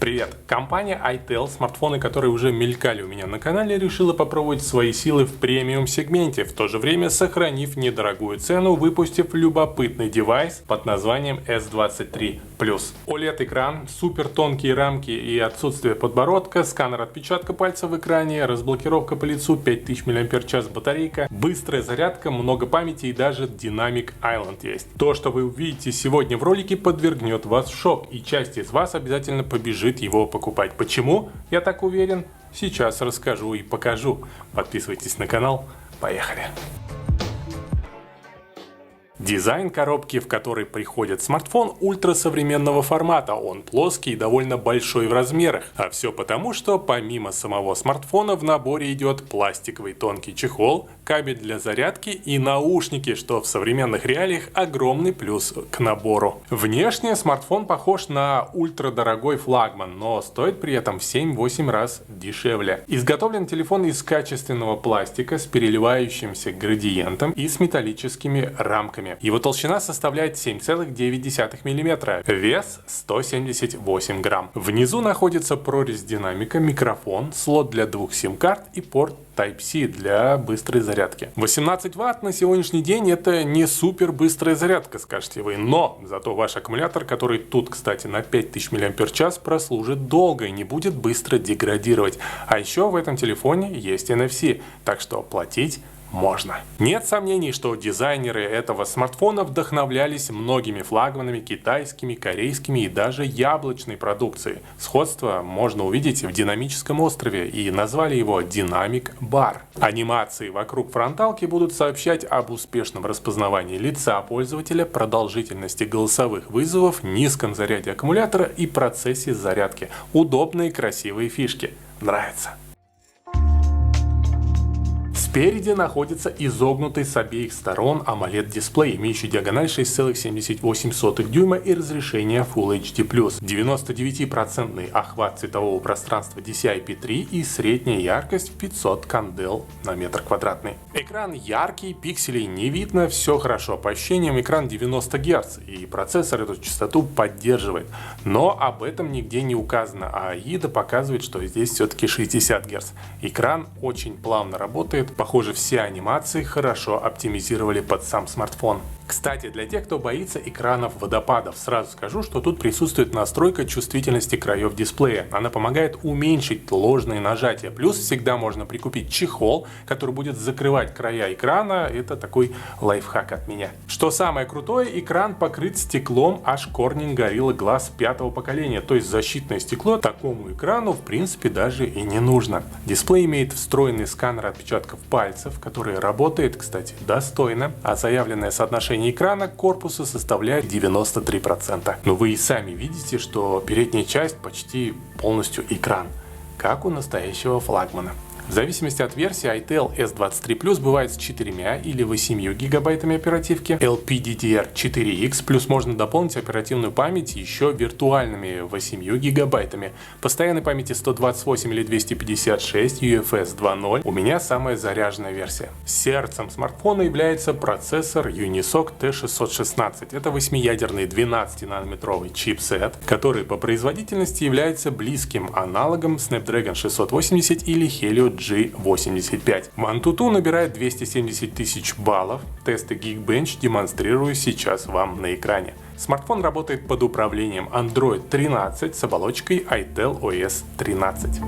Привет! Компания itel, смартфоны, которые уже мелькали у меня на канале, решила попробовать свои силы в премиум сегменте, в то же время сохранив недорогую цену, выпустив любопытный девайс под названием S23 Plus. OLED-экран, супер тонкие рамки и отсутствие подбородка, сканер отпечатка пальца в экране, разблокировка по лицу, 5000 мАч батарейка, быстрая зарядка, много памяти и даже Dynamic Island есть. То, что вы увидите сегодня в ролике, подвергнет вас в шок, и часть из вас обязательно побежит его покупать. Почему я так уверен? Сейчас расскажу и покажу. Подписывайтесь на канал. Поехали! Дизайн коробки, в которой приходит смартфон, ультрасовременного формата. Он плоский и довольно большой в размерах. А все потому, что помимо самого смартфона в наборе идет пластиковый тонкий чехол, кабель для зарядки и наушники, что в современных реалиях огромный плюс к набору. Внешне смартфон похож на ультрадорогой флагман, но стоит при этом в 7-8 раз дешевле. Изготовлен телефон из качественного пластика с переливающимся градиентом и с металлическими рамками. Его толщина составляет 7,9 мм, вес 178 грамм. Внизу находится прорезь динамика, микрофон, слот для 2 сим-карт и порт Type-C для быстрой зарядки. 18 Вт на сегодняшний день это не супер быстрая зарядка, скажете вы, но зато ваш аккумулятор, который тут, кстати, на 5000 мАч, прослужит долго и не будет быстро деградировать. А еще в этом телефоне есть NFC, так что платить можно. Нет сомнений, что дизайнеры этого смартфона вдохновлялись многими флагманами китайскими, корейскими и даже яблочной продукцией. Сходство можно увидеть в динамическом острове и назвали его Dynamic Bar. Анимации вокруг фронталки будут сообщать об успешном распознавании лица пользователя, продолжительности голосовых вызовов, низком заряде аккумулятора и процессе зарядки. Удобные красивые фишки. Нравится. Спереди находится изогнутый с обеих сторон AMOLED-дисплей, имеющий диагональ 6,78 дюйма и разрешение Full HD+, 99% охват цветового пространства DCI-P3 и средняя яркость в 500 кандел на метр квадратный. Экран яркий, пикселей не видно, все хорошо. По ощущениям, экран 90 Гц, и процессор эту частоту поддерживает. Но об этом нигде не указано, а AIDA показывает, что здесь все-таки 60 Гц. Экран очень плавно работает. Похоже, все анимации хорошо оптимизировали под сам смартфон. Кстати, для тех, кто боится экранов водопадов, сразу скажу, что тут присутствует настройка чувствительности краев дисплея. Она помогает уменьшить ложные нажатия. Плюс всегда можно прикупить чехол, который будет закрывать края экрана. Это такой лайфхак от меня. Что самое крутое, экран покрыт стеклом аж Corning Gorilla Glass 5-го поколения. То есть защитное стекло такому экрану в принципе даже и не нужно. Дисплей имеет встроенный сканер отпечатков пальцев, который работает, кстати, достойно, а заявленное соотношение экрана к корпусу составляет 93%. Но вы и сами видите, что передняя часть почти полностью экран, как у настоящего флагмана. В зависимости от версии itel S23 Plus бывает с 4 или 8 гигабайтами оперативки, LPDDR4X, плюс можно дополнить оперативную память еще виртуальными 8 гигабайтами. Постоянной памяти 128 или 256, UFS 2.0, у меня самая заряженная версия. Сердцем смартфона является процессор Unisoc T616. Это 8-ядерный 12-нанометровый чипсет, который по производительности является близким аналогом Snapdragon 680 или Helio G85. В AnTuTu набирает 270 тысяч баллов. Тесты Geekbench демонстрирую сейчас вам на экране. Смартфон работает под управлением Android 13 с оболочкой itel OS 13.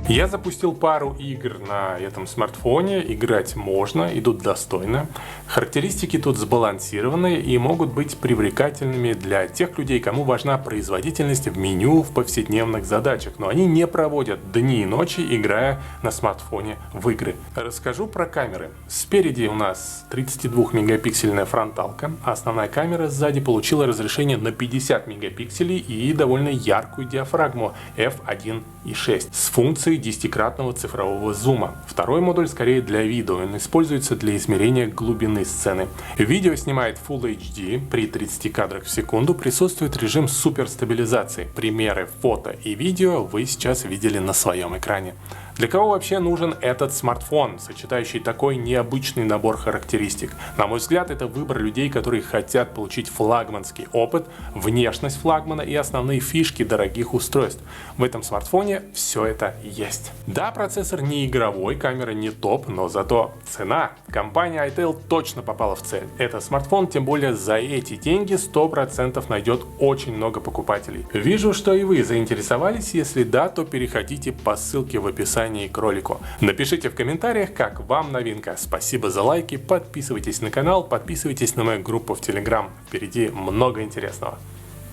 Я запустил пару игр на этом смартфоне, играть можно, идут достойно. Характеристики тут сбалансированные и могут быть привлекательными для тех людей, кому важна производительность в меню в повседневных задачах, но они не проводят дни и ночи, играя на смартфоне в игры. Расскажу про камеры. Спереди у нас 32-мегапиксельная фронталка, а основная камера сзади получила разрешение на 50 мегапикселей и довольно яркую диафрагму f1.6 с функцией 10-кратного цифрового зума. Второй модуль скорее для видео, он используется для измерения глубины сцены. Видео снимает Full HD, при 30 кадрах в секунду присутствует режим суперстабилизации. Примеры фото и видео вы сейчас видели на своем экране. Для кого вообще нужен этот смартфон, сочетающий такой необычный набор характеристик? На мой взгляд, это выбор людей, которые хотят получить флагманский опыт, внешность флагмана и основные фишки дорогих устройств. В этом смартфоне все это есть. Да, процессор не игровой, камера не топ, но зато цена. Компания itel точно попала в цель. Этот смартфон, тем более за эти деньги, 100% найдет очень много покупателей. Вижу, что и вы заинтересовались. Если да, то переходите по ссылке в описании к ролику. Напишите в комментариях, как вам новинка. Спасибо за лайки, подписывайтесь на канал, подписывайтесь на мою группу в Telegram. Впереди много интересного.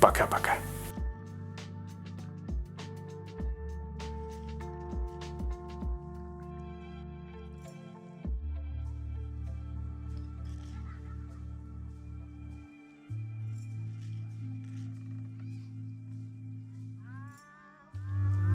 Пока-пока.